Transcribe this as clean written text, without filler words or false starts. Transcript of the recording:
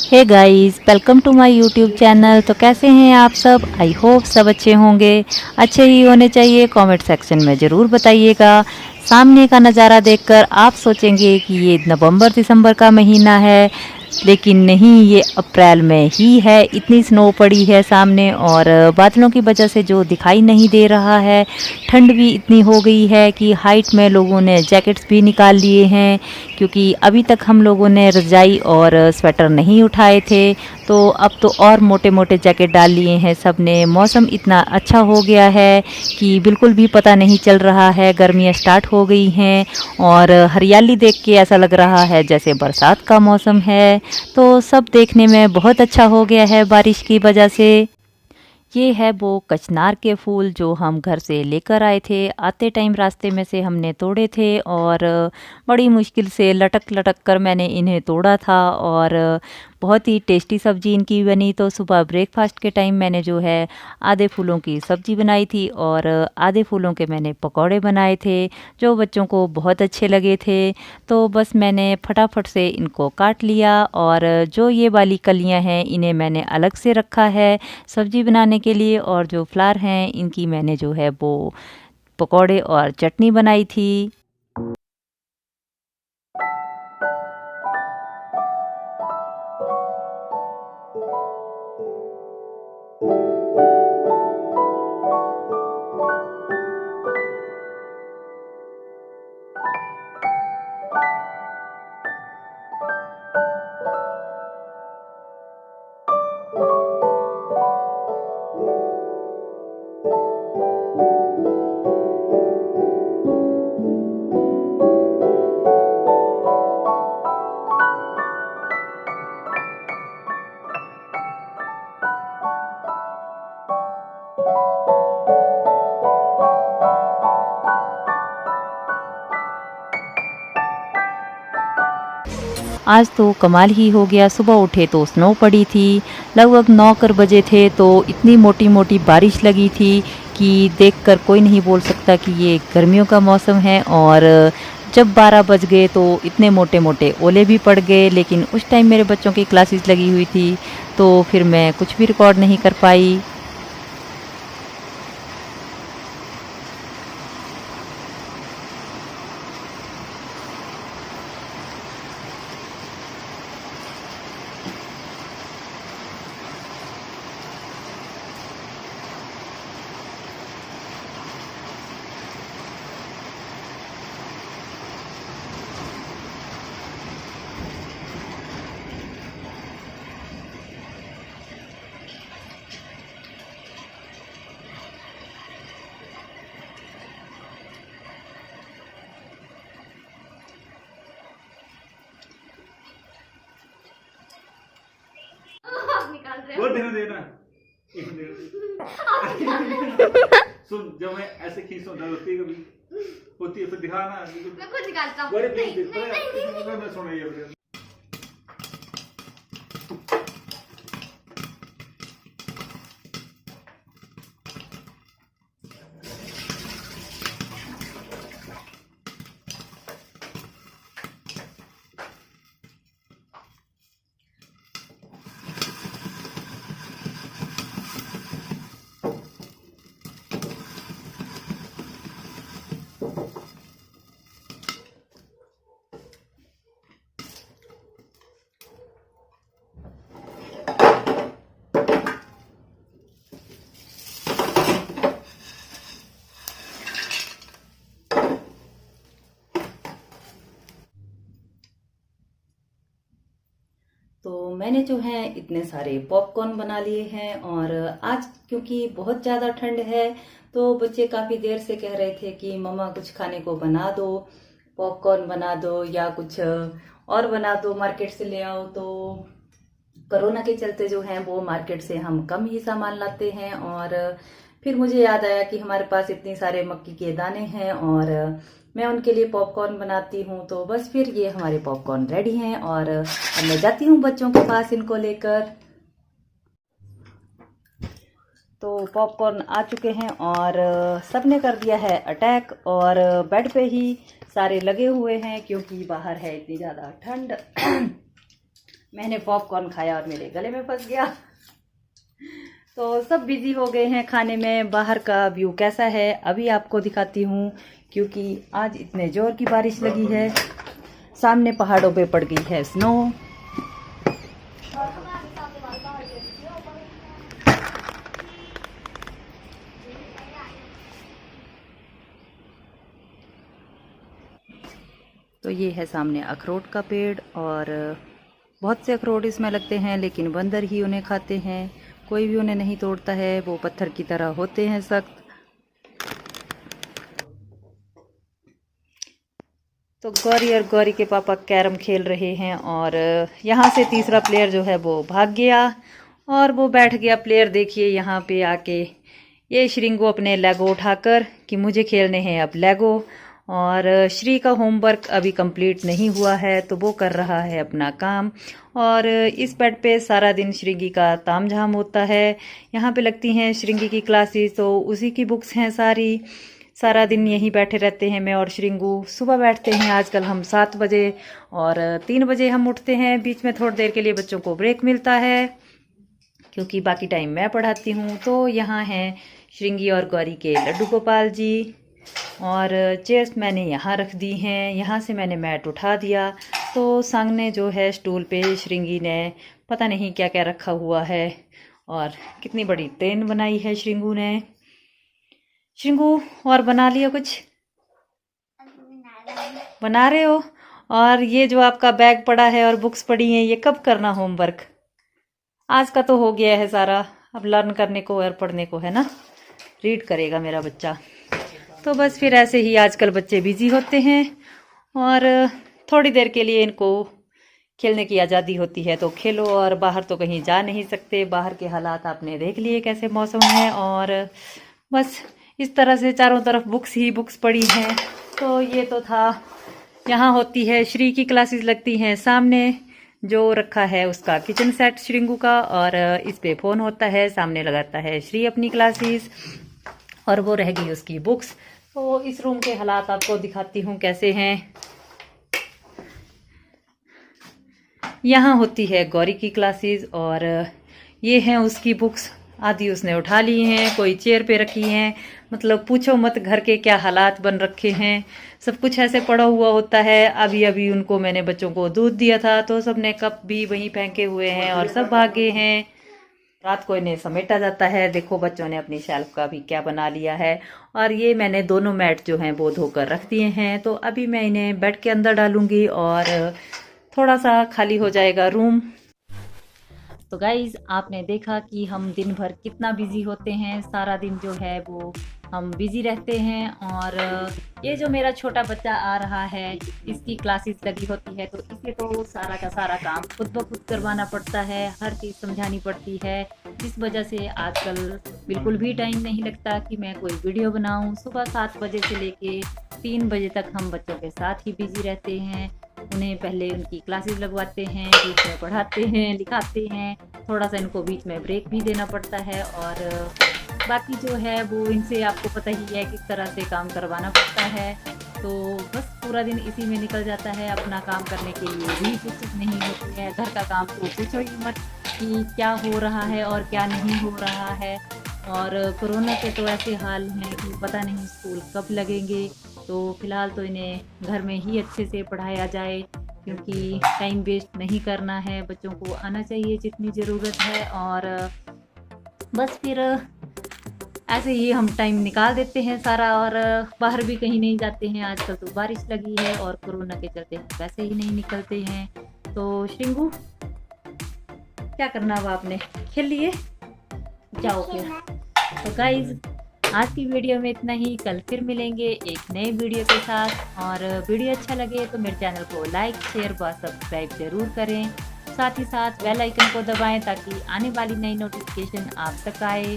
Hey guys, welcome to my YouTube channel. तो कैसे हैं आप सब? आई होप सब अच्छे होंगे। अच्छे ही होने चाहिए। कमेंट सेक्शन में ज़रूर बताइएगा। सामने का नज़ारा देखकर आप सोचेंगे कि ये नवंबर दिसंबर का महीना है, लेकिन नहीं, ये अप्रैल में ही है। इतनी स्नो पड़ी है सामने और बादलों की वजह से जो दिखाई नहीं दे रहा है। ठंड भी इतनी हो गई है कि हाइट में लोगों ने जैकेट्स भी निकाल लिए हैं, क्योंकि अभी तक हम लोगों ने रजाई और स्वेटर नहीं उठाए थे। तो अब तो और मोटे मोटे जैकेट डाल लिए हैं सब ने। मौसम इतना अच्छा हो गया है कि बिल्कुल भी पता नहीं चल रहा है। गर्मियाँ स्टार्ट हो गई हैं और हरियाली देख के ऐसा लग रहा है जैसे बरसात का मौसम है। तो सब देखने में बहुत अच्छा हो गया है बारिश की वजह से। ये है वो कचनार के फूल जो हम घर से लेकर आए थे। आते टाइम रास्ते में से हमने तोड़े थे और बड़ी मुश्किल से लटक लटक कर मैंने इन्हें तोड़ा था और बहुत ही टेस्टी सब्ज़ी इनकी बनी। तो सुबह ब्रेकफास्ट के टाइम मैंने जो है आधे फूलों की सब्ज़ी बनाई थी और आधे फूलों के मैंने पकौड़े बनाए थे, जो बच्चों को बहुत अच्छे लगे थे। तो बस मैंने फटाफट से इनको काट लिया और जो ये वाली कलियां हैं इन्हें मैंने अलग से रखा है सब्ज़ी बनाने के लिए, और जो फ्लावर हैं इनकी मैंने जो है वो पकौड़े और चटनी बनाई थी। आज तो कमाल ही हो गया। सुबह उठे तो स्नो पड़ी थी। लगभग 9 बजे थे तो इतनी मोटी मोटी बारिश लगी थी कि देखकर कोई नहीं बोल सकता कि ये गर्मियों का मौसम है। और जब 12 बज गए तो इतने मोटे मोटे ओले भी पड़ गए, लेकिन उस टाइम मेरे बच्चों की क्लासेस लगी हुई थी तो फिर मैं कुछ भी रिकॉर्ड नहीं कर पाई। निकाल रहे वो हो। देना देना सुन, जब मैं ऐसे खींचता हूँ होती है, कभी होती है, फिर दिखाना। मैं खुद निकालता हूँ। बड़े नहीं, प्लीज नहीं, नहीं, नहीं, नहीं। मैं सुन रही है। तो मैंने जो है इतने सारे पॉपकॉर्न बना लिए हैं। और आज क्योंकि बहुत ज़्यादा ठंड है तो बच्चे काफ़ी देर से कह रहे थे कि मम्मा कुछ खाने को बना दो, पॉपकॉर्न बना दो या कुछ और बना दो, मार्केट से ले आओ। तो कोरोना के चलते जो है वो मार्केट से हम कम ही सामान लाते हैं। और फिर मुझे याद आया कि हमारे पास इतने सारे मक्की के दाने हैं और मैं उनके लिए पॉपकॉर्न बनाती हूँ। तो बस फिर ये हमारे पॉपकॉर्न रेडी हैं और अब मैं जाती हूँ बच्चों के पास इनको लेकर। तो पॉपकॉर्न आ चुके हैं और सबने कर दिया है अटैक और बेड पे ही सारे लगे हुए हैं क्योंकि बाहर है इतनी ज़्यादा ठंड। मैंने पॉपकॉर्न खाया और मेरे गले में फंस गया। तो सब बिजी हो गए हैं खाने में। बाहर का व्यू कैसा है अभी आपको दिखाती हूँ, क्योंकि आज इतने जोर की बारिश लगी है। सामने पहाड़ों पे पड़ गई है स्नो। तो ये है सामने अखरोट का पेड़, और बहुत से अखरोट इसमें लगते हैं, लेकिन बंदर ही उन्हें खाते हैं। कोई भी उन्हें नहीं तोड़ता है, वो पत्थर की तरह होते हैं सख्त। तो गौरी और गौरी के पापा कैरम खेल रहे हैं, और यहाँ से तीसरा प्लेयर जो है वो भाग गया और वो बैठ गया प्लेयर। देखिए यहाँ पे आके ये श्रिंगू अपने लेगो उठाकर कि मुझे खेलने हैं अब लेगो। और श्री का होमवर्क अभी कंप्लीट नहीं हुआ है, तो वो कर रहा है अपना काम। और इस बेड पे सारा दिन श्रिंगी का तामझाम होता है। यहाँ पे लगती हैं श्रिंगी की क्लासेस, तो उसी की बुक्स हैं सारी। सारा दिन यहीं बैठे रहते हैं मैं और श्रिंगू। सुबह बैठते हैं आजकल हम 7 बजे, और 3 बजे हम उठते हैं। बीच में थोड़ी देर के लिए बच्चों को ब्रेक मिलता है, क्योंकि बाकी टाइम मैं पढ़ाती हूँ। तो यहाँ हैं श्रिंगी और गौरी के लड्डू गोपाल जी, और चेयर्स मैंने यहाँ रख दी हैं। यहाँ से मैंने मैट उठा दिया। तो सामने जो है स्टूल पे श्रिंगी ने पता नहीं क्या क्या रखा हुआ है, और कितनी बड़ी ट्रेन बनाई है श्रिंगू ने। श्रिंगू और बना लिया कुछ? बना रहे हो? और ये जो आपका बैग पड़ा है और बुक्स पड़ी हैं, ये कब करना होमवर्क? आज का तो हो गया है सारा, अब लर्न करने को और पढ़ने को है ना। रीड करेगा मेरा बच्चा। तो बस फिर ऐसे ही आजकल बच्चे बिजी होते हैं, और थोड़ी देर के लिए इनको खेलने की आज़ादी होती है तो खेलो, और बाहर तो कहीं जा नहीं सकते। बाहर के हालात आपने देख लिए कैसे मौसम है, और बस इस तरह से चारों तरफ बुक्स ही बुक्स पड़ी हैं। तो ये तो था। यहाँ होती है श्री की क्लासेस लगती हैं सामने। जो रखा है उसका किचन सेट श्रिंगू का, और इस पे फ़ोन होता है। सामने लगाता है श्री अपनी क्लासेस, और वो रह गई उसकी बुक्स। तो इस रूम के हालात आपको दिखाती हूँ कैसे हैं। यहाँ होती है गौरी की क्लासेस, और ये हैं उसकी बुक्स। आधी उसने उठा ली हैं, कोई चेयर पे रखी हैं। मतलब पूछो मत घर के क्या हालात बन रखे हैं। सब कुछ ऐसे पड़ा हुआ होता है। अभी अभी उनको मैंने बच्चों को दूध दिया था, तो सबने कप भी वहीं फेंके हुए हैं और सब भागे हैं। रात को इन्हें समेटा जाता है। देखो बच्चों ने अपनी शेल्फ का भी क्या बना लिया है। और ये मैंने दोनों मैट जो हैं वो धोकर रख दिए हैं। तो अभी मैं इन्हें बेड के अंदर डालूंगी, और थोड़ा सा खाली हो जाएगा रूम। तो गाइज आपने देखा कि हम दिन भर कितना बिजी होते हैं। सारा दिन जो है वो हम बिजी रहते हैं। और ये जो मेरा छोटा बच्चा आ रहा है, इसकी क्लासेस लगी होती है, तो इसे तो सारा का सारा काम खुद ब खुद करवाना पड़ता है। हर चीज़ समझानी पड़ती है, जिस वजह से आजकल बिल्कुल भी टाइम नहीं लगता कि मैं कोई वीडियो बनाऊं। सुबह 7 बजे से लेके 3 बजे तक हम बच्चों के साथ ही बिजी रहते हैं। उन्हें पहले उनकी क्लासेस लगवाते हैं, बीच में पढ़ाते हैं, लिखाते हैं। थोड़ा सा इनको बीच में ब्रेक भी देना पड़ता है, और बाकी जो है वो इनसे आपको पता ही है किस तरह से काम करवाना पड़ता है। तो बस पूरा दिन इसी में निकल जाता है। अपना काम करने के लिए भी फुर्सत नहीं होती है। घर का काम तो पूछो ही मत कि क्या हो रहा है और क्या नहीं हो रहा है। और कोरोना के तो ऐसे हाल हैं कि पता नहीं स्कूल कब लगेंगे। तो फ़िलहाल तो इन्हें घर में ही अच्छे से पढ़ाया जाए, क्योंकि टाइम वेस्ट नहीं करना है। बच्चों को आना चाहिए जितनी ज़रूरत है, और बस फिर ऐसे ही हम टाइम निकाल देते हैं सारा। और बाहर भी कहीं नहीं जाते हैं। आजकल तो बारिश लगी है, और कोरोना के चलते हम वैसे ही नहीं निकलते हैं। तो श्रिंगू क्या करना अब आपने? खेल लिए? जाओ फिर। तो गाइज आज की वीडियो में इतना ही। कल फिर मिलेंगे एक नए वीडियो के साथ। और वीडियो अच्छा लगे तो मेरे चैनल को लाइक, शेयर व सब्सक्राइब जरूर करें। साथ ही साथ बेल आइकन को दबाएं, ताकि आने वाली नई नोटिफिकेशन आप तक आए।